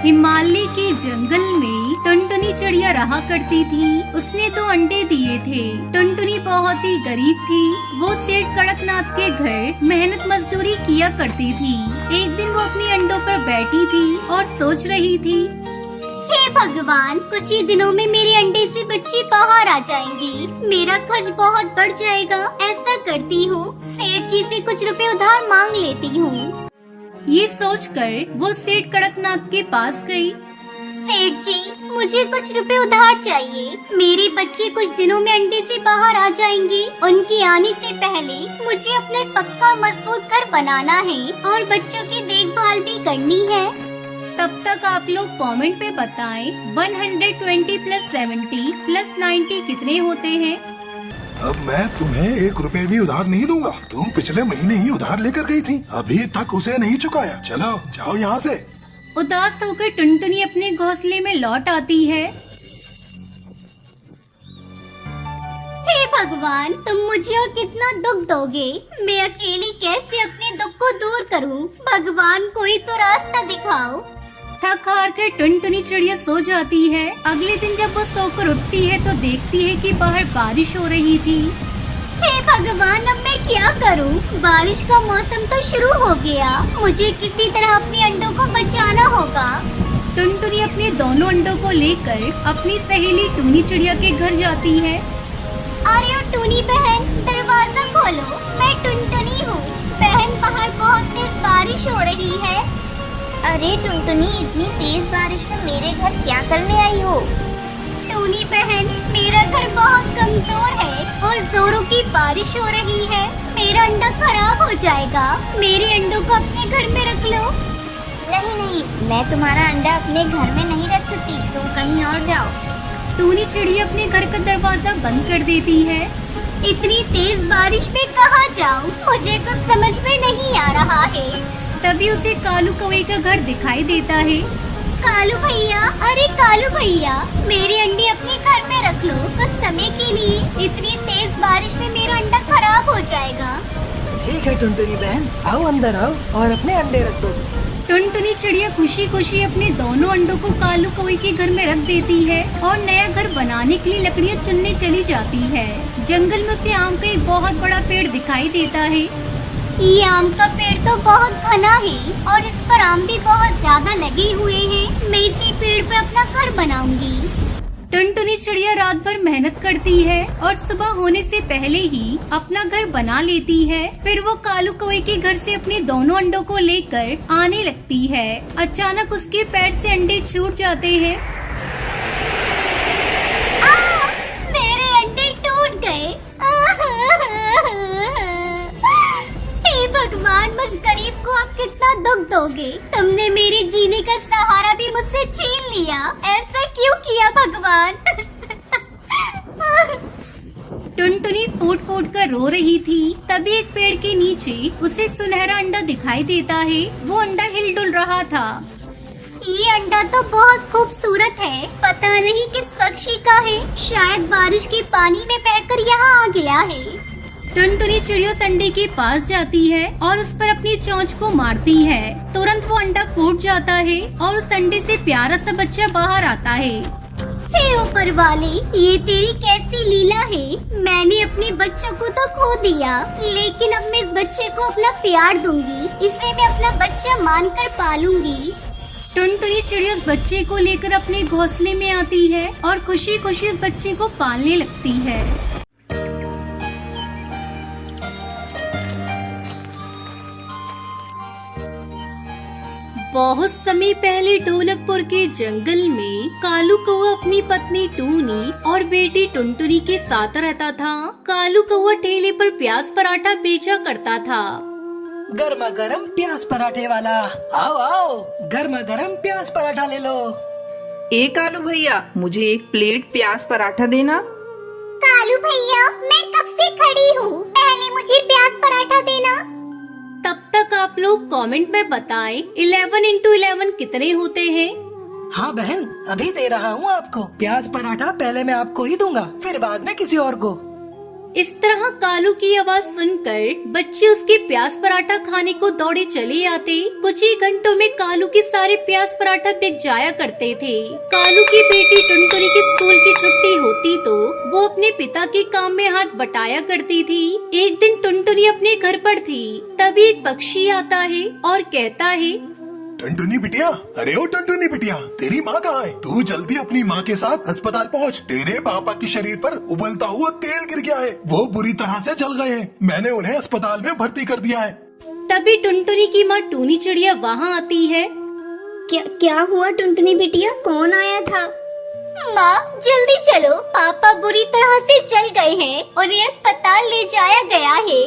हिमालय के जंगल में टुनटुनी चिड़िया रहा करती थी। उसने 2 अंडे दिए थे। टुनटुनी बहुत ही गरीब थी। वो सेठ कड़कनाथ के घर मेहनत मजदूरी किया करती थी। एक दिन वो अपनी अंडों पर बैठी थी और सोच रही थी, हे भगवान, कुछ ही दिनों में मेरे अंडे से बच्चे बाहर आ जाएंगे, मेरा खर्च बहुत बढ़ जाएगा। ऐसा करती हूँ, सेठ जी से कुछ रुपए उधार मांग लेती हूँ। ये सोचकर वो सेठ कड़कनाथ के पास गई। सेठ जी, मुझे कुछ रुपए उधार चाहिए। मेरे बच्चे कुछ दिनों में अंडे से बाहर आ जाएंगे। उनके आने से पहले मुझे अपना पक्का मजबूत घर बनाना है और बच्चों की देखभाल भी करनी है। तब तक आप लोग कमेंट पे बताएं 120 प्लस 70 प्लस 90 कितने होते हैं। अब मैं तुम्हें 1 रुपए भी उधार नहीं दूंगा। तुम पिछले महीने ही उधार लेकर गई थी, अभी तक उसे नहीं चुकाया। चलो जाओ यहाँ से। उदास होकर टुनटुनी अपने घोंसले में लौट आती है। हे भगवान, तुम मुझे और कितना दुख दोगे? मैं अकेली कैसे अपने दुख को दूर करूं? भगवान कोई तो रास्ता दिखाओ। थक हार कर टुनटुनी चिड़िया सो जाती है। अगले दिन जब वो सोकर उठती है तो देखती है कि बाहर बारिश हो रही थी। हे भगवान, अब मैं क्या करूं? बारिश का मौसम तो शुरू हो गया। मुझे किसी तरह अपने अंडों को बचाना होगा। टुनटुनी अपने दोनों अंडों को लेकर अपनी सहेली टूनी चिड़िया के घर जाती है। अरे ओ टूनी बहन, दरवाजा खोलो, मैं टुनटुनी हूँ। बहन, बाहर बहुत तेज बारिश हो रही है। अरे टुनटुनी, इतनी तेज बारिश में मेरे घर क्या करने आई हो? टूनी बहन, मेरा घर बहुत कमजोर है और जोरों की बारिश हो रही है। मेरा अंडा खराब हो जाएगा। मेरे अंडों को अपने घर में रख लो। नहीं नहीं, मैं तुम्हारा अंडा अपने घर में नहीं रख सकती, तुम कहीं और जाओ। टूनी चिड़िया अपने घर का दरवाजा बंद कर देती है। इतनी तेज बारिश में कहाँ जाऊँ? मुझे कुछ समझ में नहीं आ रहा है। तभी उसे कालू कौवे का घर दिखाई देता है। कालू भैया, अरे कालू भैया, मेरे अंडे अपने घर में रख लो कुछ समय के लिए। इतनी तेज बारिश में मेरा अंडा खराब हो जाएगा। ठीक है टुनटुनी बहन, आओ अंदर आओ और अपने अंडे रख दो। टुनटुनी चिड़िया खुशी खुशी अपने दोनों अंडों को कालू कौवे के घर में रख देती है और नया घर बनाने के लिए लकड़ियाँ चुनने चली जाती है। जंगल में उसे आम का एक बहुत बड़ा पेड़ दिखाई देता है। ये आम का पेड़ तो बहुत घना है और इस पर आम भी बहुत ज्यादा लगे हुए हैं। मैं इसी पेड़ पर अपना घर बनाऊंगी। टुनटुनी चिड़िया रात भर मेहनत करती है और सुबह होने से पहले ही अपना घर बना लेती है। फिर वो कालू कौवे के घर से अपने दोनों अंडों को लेकर आने लगती है। अचानक उसके पैर से अंडे छूट जाते हैं। मेरे अंडे टूट गए। हे भगवान, मुझ गरीब को आप कितना दुख दोगे? तुमने मेरे जीने का सहारा भी मुझसे छीन लिया। ऐसा क्यों किया भगवान? टुनटुनी फूट फूट कर रो रही थी। तभी एक पेड़ के नीचे उसे एक सुनहरा अंडा दिखाई देता है। वो अंडा हिल डुल रहा था। ये अंडा तो बहुत खूबसूरत है। पता नहीं किस पक्षी का है। शायद बारिश के पानी में बहकर यहाँ आ गया है। टुनटुनी चिड़िया उस अंडे के पास जाती है और उस पर अपनी चोंच को मारती है। तुरंत वो अंडा फूट जाता है और उस अंडे से प्यारा सा बच्चा बाहर आता है। हे ऊपर वाले, ये तेरी कैसी लीला है? मैंने अपने बच्चों को तो खो दिया, लेकिन अब मैं इस बच्चे को अपना प्यार दूंगी। इसे मैं अपना बच्चा मानकर पालूंगी। टुनटुनी चिड़िया उस बच्चे को लेकर अपने घोंसले में आती है और खुशी खुशी उस बच्चे को पालने लगती है। बहुत समय पहले ढोलकपुर के जंगल में कालू कौवा अपनी पत्नी टूनी और बेटी टुनटुनी के साथ रहता था। कालू कौवा ठेले पर प्याज पराठा बेचा करता था। गर्मा गर्म प्याज पराठे वाला, आओ आओ, गर्मा गर्म प्याज पराठा ले लो। ए कालू भैया, मुझे एक प्लेट प्याज पराठा देना। कालू भैया, मैं कब से खड़ी हूँ, पहले मुझे प्याज पराठा देना। तब तक आप लोग कमेंट में बताएं 11 into 11 कितने होते हैं। हाँ बहन, अभी दे रहा हूँ आपको प्याज पराठा। पहले मैं आपको ही दूंगा, फिर बाद में किसी और को। इस तरह कालू की आवाज सुनकर बच्चे उसके प्याज पराठा खाने को दौड़े चले आते। कुछ ही घंटों में कालू के सारे प्याज पराठा बिक जाया करते थे। कालू की बेटी टुनटुनी की स्कूल की छुट्टी होती तो वो अपने पिता के काम में हाथ बटाया करती थी। एक दिन टुनटुनी अपने घर पर थी, तभी एक पक्षी आता है और कहता है, टुनटुनी बिटिया, अरे ओ टुनटुनी बिटिया, तेरी माँ कहाँ है? तू जल्दी अपनी माँ के साथ अस्पताल पहुँच। तेरे पापा के शरीर पर उबलता हुआ तेल गिर गया है, वो बुरी तरह से जल गए हैं। मैंने उन्हें अस्पताल में भर्ती कर दिया है। तभी टुनटुनी की माँ टूनी चिड़िया वहाँ आती है। क्या हुआ टुनटुनी बिटिया, कौन आया था? माँ जल्दी चलो, पापा बुरी तरह से जल गए हैं और ये अस्पताल ले जाया गया है।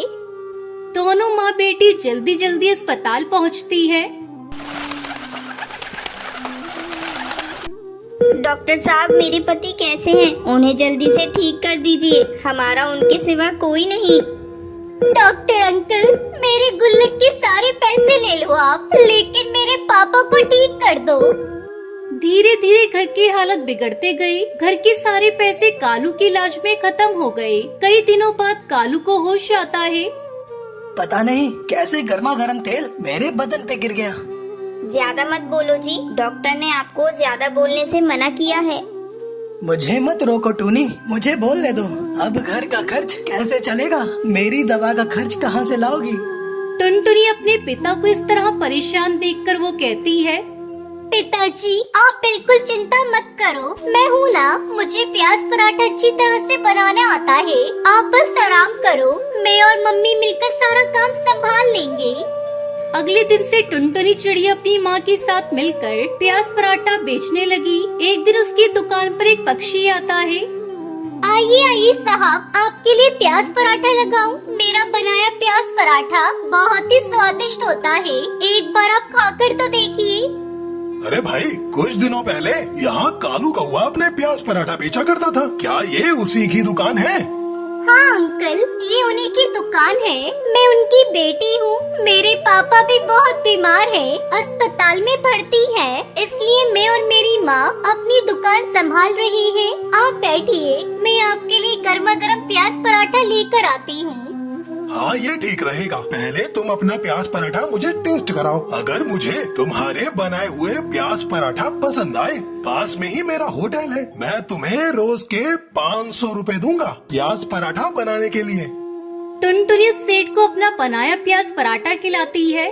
दोनों माँ बेटी जल्दी जल्दी अस्पताल पहुँचती है। डॉक्टर साहब, मेरे पति कैसे हैं? उन्हें जल्दी से ठीक कर दीजिए, हमारा उनके सिवा कोई नहीं। डॉक्टर अंकल, मेरे गुल्लक के सारे पैसे ले लो आप, लेकिन मेरे पापा को ठीक कर दो। धीरे धीरे घर की हालत बिगड़ते गई। घर के सारे पैसे कालू की इलाज में खत्म हो गए। कई दिनों बाद कालू को होश आता है। पता नहीं कैसे गर्मा गर्म तेल मेरे बदन पे गिर गया। ज्यादा मत बोलो जी, डॉक्टर ने आपको ज्यादा बोलने से मना किया है। मुझे मत रोको टूनी, मुझे बोलने दो। अब घर का खर्च कैसे चलेगा? मेरी दवा का खर्च कहाँ से लाओगी? टुनटुनी अपने पिता को इस तरह परेशान देखकर वो कहती है, पिताजी, आप बिल्कुल चिंता मत करो, मैं हूँ ना। मुझे प्याज पराठा अच्छी तरह से बनाना आता है। आप बस आराम करो, मैं और मम्मी मिलकर सारा काम संभाल लेंगे। अगले दिन से टुनटुनी चिड़िया अपनी माँ के साथ मिलकर प्याज पराठा बेचने लगी। एक दिन उसकी दुकान पर एक पक्षी आता है। आइए आइए साहब, आपके लिए प्याज पराठा लगाऊं? मेरा बनाया प्याज पराठा बहुत ही स्वादिष्ट होता है, एक बार आप खाकर तो देखिए। अरे भाई, कुछ दिनों पहले यहाँ कालू कौवा अपने प्याज पराठा बेचा करता था। क्या ये उसी की दुकान है? हाँ अंकल, ये उन्हीं की दुकान है। मैं उनकी बेटी हूँ। मेरे पापा भी बहुत बीमार हैं, अस्पताल में भर्ती है, इसलिए मैं और मेरी माँ अपनी दुकान संभाल रही है। आप बैठिए, मैं आपके लिए गर्मा गर्म प्याज पराठा लेकर आती हूँ। हाँ, ये ठीक रहेगा। पहले तुम अपना प्याज पराठा मुझे टेस्ट कराओ। अगर मुझे तुम्हारे बनाए हुए प्याज पराठा पसंद आए, पास में ही मेरा होटल है, मैं तुम्हें रोज के 500 रुपए दूंगा प्याज पराठा बनाने के लिए। टुनटुनी सेठ को अपना बनाया प्याज पराठा खिलाती है।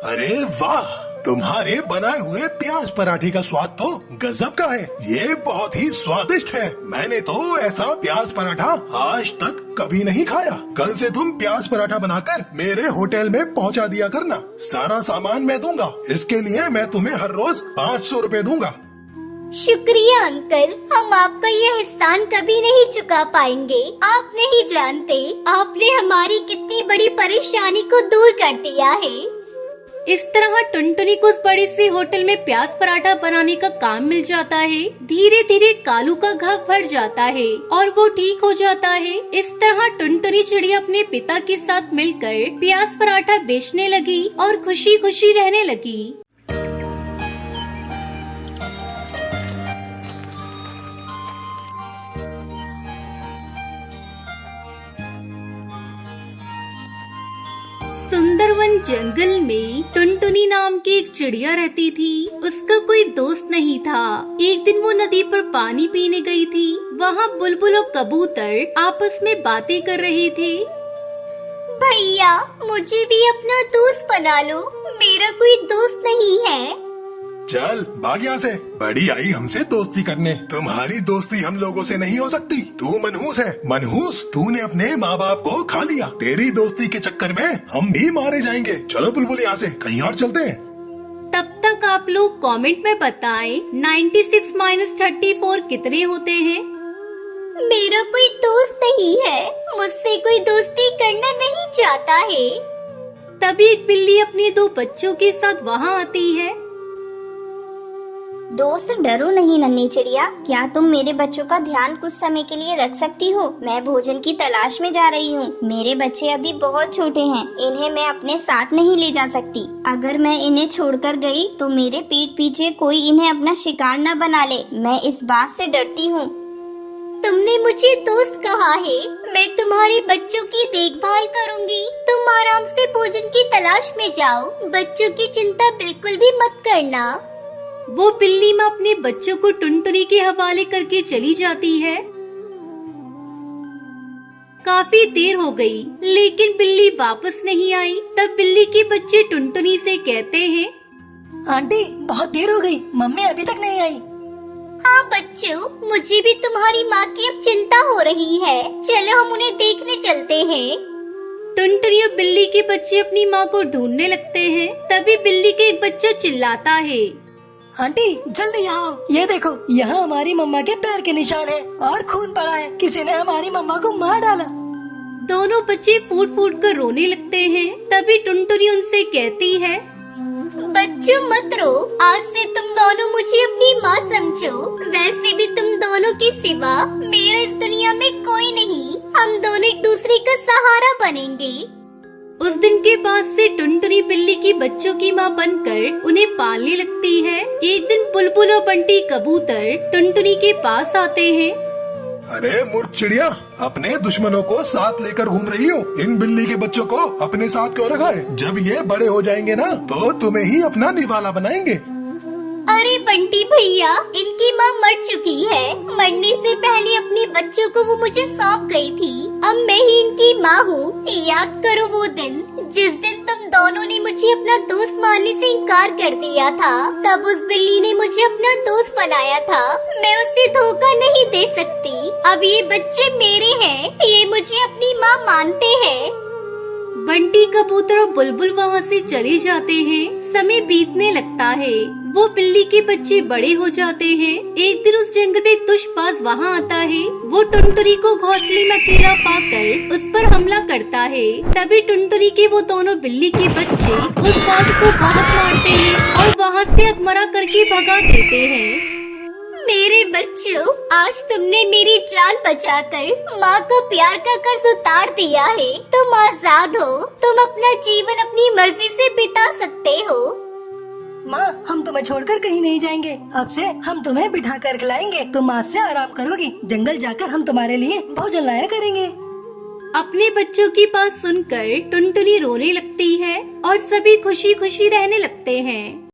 अरे वाह, तुम्हारे बनाए हुए प्याज पराठे का स्वाद तो गजब का है। ये बहुत ही स्वादिष्ट है। मैंने तो ऐसा प्याज पराठा आज तक कभी नहीं खाया। कल से तुम प्याज पराठा बनाकर मेरे होटल में पहुंचा दिया करना। सारा सामान मैं दूंगा, इसके लिए मैं तुम्हें हर रोज 500 रुपए दूंगा। शुक्रिया अंकल, हम आपका ये एहसान कभी नहीं चुका पाएंगे। आप नहीं जानते, आपने हमारी कितनी बड़ी परेशानी को दूर कर दिया है। इस तरह टुनटुनी को उस बड़े से होटल में प्याज पराठा बनाने का काम मिल जाता है। धीरे धीरे कालू का घाव भर जाता है और वो ठीक हो जाता है। इस तरह टुनटुनी चिड़िया अपने पिता के साथ मिलकर प्याज पराठा बेचने लगी और खुशी खुशी रहने लगी। सुंदरवन जंगल में टुनटुनी नाम की एक चिड़िया रहती थी। उसका कोई दोस्त नहीं था। एक दिन वो नदी पर पानी पीने गई थी। वहाँ बुलबुल और कबूतर आपस में बातें कर रहे थे। भैया, मुझे भी अपना दोस्त बना लो, मेरा कोई दोस्त नहीं है। चल भाग यहाँ से। बड़ी आई हमसे दोस्ती करने। तुम्हारी दोस्ती हम लोगों से नहीं हो सकती। तू मनहूस है। मनहूस, तूने अपने माँ बाप को खा लिया। तेरी दोस्ती के चक्कर में हम भी मारे जाएंगे। चलो बुलबुल, यहाँ से कहीं और चलते हैं। तब तक आप लोग कमेंट में बताएं 96 - 34 कितने होते हैं। मेरा कोई दोस्त नहीं है, मुझसे कोई दोस्ती करना नहीं चाहता है। तभी एक बिल्ली अपने 2 बच्चों के साथ वहाँ आती है। दोस्त, डरो नहीं नन्ही चिड़िया, क्या तुम मेरे बच्चों का ध्यान कुछ समय के लिए रख सकती हो? मैं भोजन की तलाश में जा रही हूँ। मेरे बच्चे अभी बहुत छोटे हैं, इन्हें मैं अपने साथ नहीं ले जा सकती। अगर मैं इन्हें छोड़कर गई तो मेरे पीठ पीछे कोई इन्हें अपना शिकार न बना ले। मैं इस बात से डरती हूँ। तुमने मुझे दोस्त कहा है, मैं तुम्हारे बच्चों की देखभाल करूँगी। तुम आराम से भोजन की तलाश में जाओ, बच्चों की चिंता बिल्कुल भी मत करना। वो बिल्ली माँ अपने बच्चों को टुनटुनी के हवाले करके चली जाती है। काफी देर हो गई, लेकिन बिल्ली वापस नहीं आई। तब बिल्ली के बच्चे टुनटुनी से कहते हैं, आंटी बहुत देर हो गई, मम्मी अभी तक नहीं आई। हाँ बच्चों, मुझे भी तुम्हारी माँ की अब चिंता हो रही है। चलो हम उन्हें देखने चलते हैं। टुनटुनी और बिल्ली के बच्चे अपनी माँ को ढूंढने लगते हैं। तभी बिल्ली के एक बच्चा चिल्लाता है, आंटी जल्दी यहाँ आओ, ये देखो यहाँ हमारी मम्मा के पैर के निशान हैं और खून पड़ा है। किसी ने हमारी मम्मा को मार डाला। दोनों बच्चे फूट फूट कर रोने लगते हैं। तभी टुनटुनी उनसे कहती है, बच्चों मत रो, आज से तुम दोनों मुझे अपनी माँ समझो। वैसे भी तुम दोनों के सिवा मेरा इस दुनिया में कोई नहीं। हम दोनों एक दूसरे का सहारा बनेंगे। उस दिन के बाद से टुनटुनी बिल्ली की बच्चों की माँ बनकर उन्हें पालने लगती है। एक दिन बुलबुल और बंटी कबूतर टुनटुनी के पास आते हैं। अरे मूर्ख चिड़िया, अपने दुश्मनों को साथ लेकर घूम रही हो। इन बिल्ली के बच्चों को अपने साथ क्यों रखा है? जब ये बड़े हो जाएंगे ना तो तुम्हें ही अपना निवाला बनाएंगे। अरे बंटी भैया, इनकी माँ मर चुकी है। मरने से पहले अपने बच्चों को वो मुझे सौंप गई थी। अब मैं ही इनकी माँ हूँ। याद करो वो दिन जिस दिन तुम दोनों ने मुझे अपना दोस्त मानने से इनकार कर दिया था। तब उस बिल्ली ने मुझे अपना दोस्त बनाया था। मैं उसे धोखा नहीं दे सकती। अब ये बच्चे मेरे हैं, ये मुझे अपनी माँ मानते हैं। बंटी कबूतर और बुलबुल वहाँ से चले जाते हैं। समय बीतने लगता है। वो बिल्ली के बच्चे बड़े हो जाते हैं। एक दिन उस जंगल में एक दुष्टबाज वहाँ आता है। वो टुनटुनी को घोंसले में अकेला पाकर उस पर हमला करता है। तभी टुनटुनी के वो दोनों बिल्ली के बच्चे उस बाज को बहुत मारते हैं और वहाँ से अधमरा करके भगा देते हैं। मेरे बच्चों, आज तुमने मेरी जान बचाकर माँ का प्यार का कर्ज उतार दिया है। तुम आजाद हो। तुम अपना जीवन अपनी मर्जी से बिता सकते हो। माँ, हम तुम्हें छोड़कर कहीं नहीं जाएंगे। अब से हम तुम्हें बिठा कर खिलाएंगे। तुम आज से आराम करोगी। जंगल जाकर हम तुम्हारे लिए भोजन लाया करेंगे। अपने बच्चों की बात सुनकर टुनटुनी रोने लगती है और सभी खुशी खुशी रहने लगते हैं।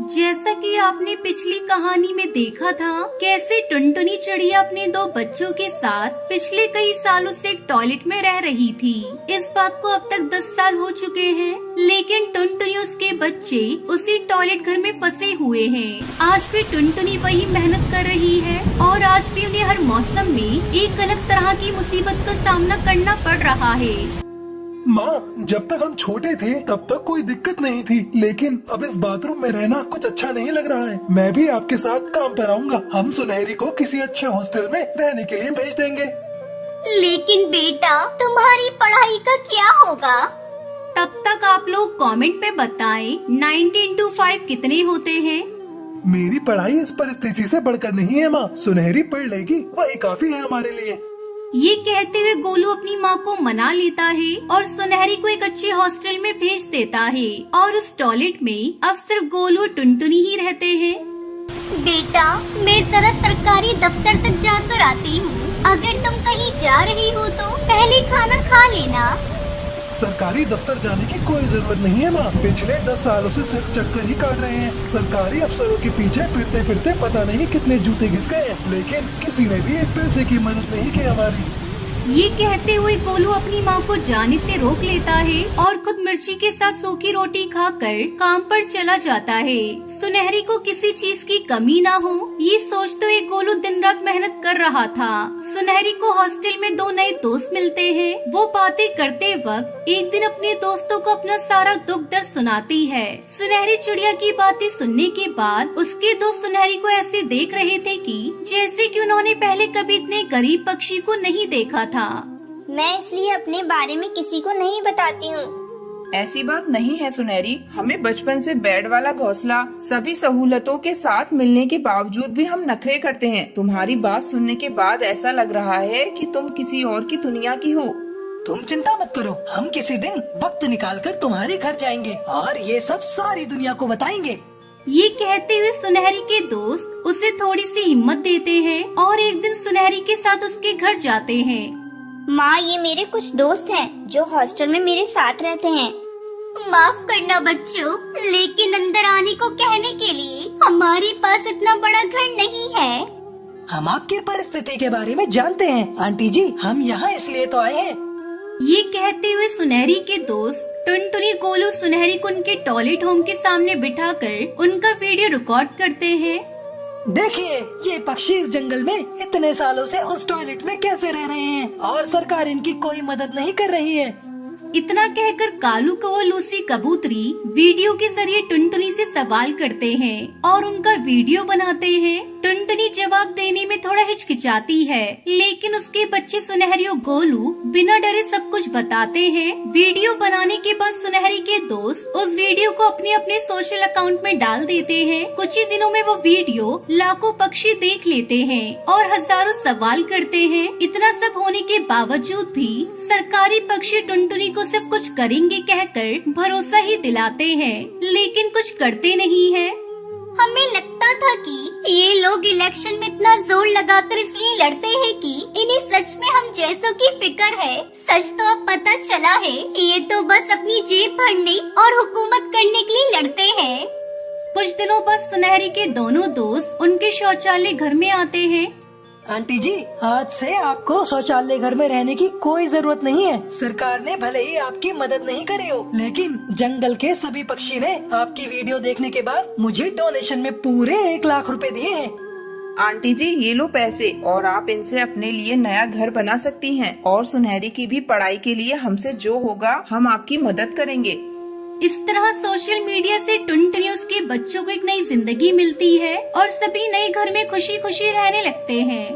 जैसा कि आपने पिछली कहानी में देखा था, कैसे टुनटुनी चिड़िया अपने दो बच्चों के साथ पिछले कई सालों से एक टॉयलेट में रह रही थी। इस बात को अब तक 10 साल हो चुके हैं, लेकिन टुनटुनी उसके बच्चे उसी टॉयलेट घर में फंसे हुए हैं। आज भी टुनटुनी वही मेहनत कर रही है और आज भी उन्हें हर मौसम में एक अलग तरह की मुसीबत का सामना करना पड़ रहा है। माँ, जब तक हम छोटे थे तब तक कोई दिक्कत नहीं थी, लेकिन अब इस बाथरूम में रहना कुछ अच्छा नहीं लग रहा है। मैं भी आपके साथ काम पर आऊंगा। हम सुनहरी को किसी अच्छे हॉस्टल में रहने के लिए भेज देंगे। लेकिन बेटा, तुम्हारी पढ़ाई का क्या होगा? तब तक आप लोग कमेंट में बताएं 90 into 5 कितने होते हैं। मेरी पढ़ाई इस परिस्थिति से बढ़कर नहीं है माँ। सुनहरी पढ़ लेगी, वही काफी है हमारे लिए। ये कहते हुए गोलू अपनी माँ को मना लेता है और सुनहरी को एक अच्छे हॉस्टल में भेज देता है और उस टॉयलेट में अब सिर्फ गोलू और टुनटुनी ही रहते हैं। बेटा, मैं जरा सरकारी दफ्तर तक जाकर आती हूँ। अगर तुम कहीं जा रही हो तो पहले खाना खा लेना। सरकारी दफ्तर जाने की कोई जरूरत नहीं है माँ। पिछले 10 सालों से सिर्फ चक्कर ही काट रहे हैं। सरकारी अफसरों के पीछे फिरते फिरते पता नहीं कितने जूते घिस गए हैं, लेकिन किसी ने भी एक पैसे की मदद नहीं की हमारी। ये कहते हुए गोलू अपनी माँ को जाने से रोक लेता है और खुद मिर्ची के साथ सूखी रोटी खाकर काम पर चला जाता है। सुनहरी को किसी चीज की कमी ना हो, ये सोचते हुए गोलू दिन रात मेहनत कर रहा था। सुनहरी को हॉस्टल में 2 नए दोस्त मिलते हैं। वो बातें करते वक्त एक दिन अपने दोस्तों को अपना सारा दुख दर्द सुनाती है। सुनहरी चिड़िया की बातें सुनने के बाद उसके दोस्त सुनहरी को ऐसे देख रहे थे कि जैसे कि उन्होंने पहले कभी इतने गरीब पक्षी को नहीं देखा था। मैं इसलिए अपने बारे में किसी को नहीं बताती हूँ। ऐसी बात नहीं है सुनहरी। हमें बचपन से बेड वाला घोंसला, सभी सहूलतों के साथ मिलने के बावजूद भी हम नखरे करते हैं। तुम्हारी बात सुनने के बाद ऐसा लग रहा है कि तुम किसी और की दुनिया की हो। तुम चिंता मत करो, हम किसी दिन वक्त निकालकर तुम्हारे घर जाएंगे और ये सब सारी दुनिया को बताएंगे। ये कहते हुए सुनहरी के दोस्त उसे थोड़ी सी हिम्मत देते हैं और एक दिन सुनहरी के साथ उसके घर जाते हैं। माँ, ये मेरे कुछ दोस्त हैं जो हॉस्टल में मेरे साथ रहते हैं। माफ करना बच्चों, लेकिन अंदर आने को कहने के लिए हमारे पास इतना बड़ा घर नहीं है। हम आपकी परिस्थिति के बारे में जानते हैं आंटी जी, हम यहाँ इसलिए तो आए हैं। ये कहते हुए सुनहरी के दोस्त टुनटुनी, गोलू सुनहरी को उनके टॉयलेट होम के सामने बिठाकर उनका वीडियो रिकॉर्ड करते हैं। देखिए, ये पक्षी इस जंगल में इतने सालों से उस टॉयलेट में कैसे रह रहे हैं और सरकार इनकी कोई मदद नहीं कर रही है। इतना कहकर कालू कौवा, लूसी कबूतरी वीडियो के जरिए टुनटुनी से सवाल करते हैं और उनका वीडियो बनाते हैं। टुनटुनी जवाब देने में थोड़ा हिचकिचाती है, लेकिन उसके बच्चे सुनहरी और गोलू बिना डरे सब कुछ बताते हैं। वीडियो बनाने के बाद सुनहरी के दोस्त उस वीडियो को अपने अपने सोशल अकाउंट में डाल देते हैं। कुछ ही दिनों में वो वीडियो लाखों पक्षी देख लेते हैं और हजारों सवाल करते हैं। इतना सब होने के बावजूद भी सरकारी पक्षी टुनटुनी को सिर्फ कुछ करेंगे कहकर भरोसा ही दिलाते हैं, लेकिन कुछ करते नहीं है। हमें लगता था कि ये लोग इलेक्शन में इतना जोर लगाकर इसलिए लड़ते हैं कि इन्हें सच में हम जैसों की फिक्र है। सच तो अब पता चला है, ये तो बस अपनी जेब भरने और हुकूमत करने के लिए लड़ते हैं। कुछ दिनों बाद सुनहरी के दोनों दोस्त उनके शौचालय घर में आते हैं। आंटी जी, आज से आपको शौचालय घर में रहने की कोई जरूरत नहीं है। सरकार ने भले ही आपकी मदद नहीं करी हो, लेकिन जंगल के सभी पक्षी ने आपकी वीडियो देखने के बाद मुझे डोनेशन में पूरे 1 लाख रुपए दिए हैं। आंटी जी, ये लो पैसे और आप इनसे अपने लिए नया घर बना सकती हैं और सुनहरी की भी पढ़ाई के लिए हमसे जो होगा हम आपकी मदद करेंगे। इस तरह सोशल मीडिया से टुनटुनी उसके बच्चों को एक नई जिंदगी मिलती है और सभी नए घर में खुशी खुशी रहने लगते हैं।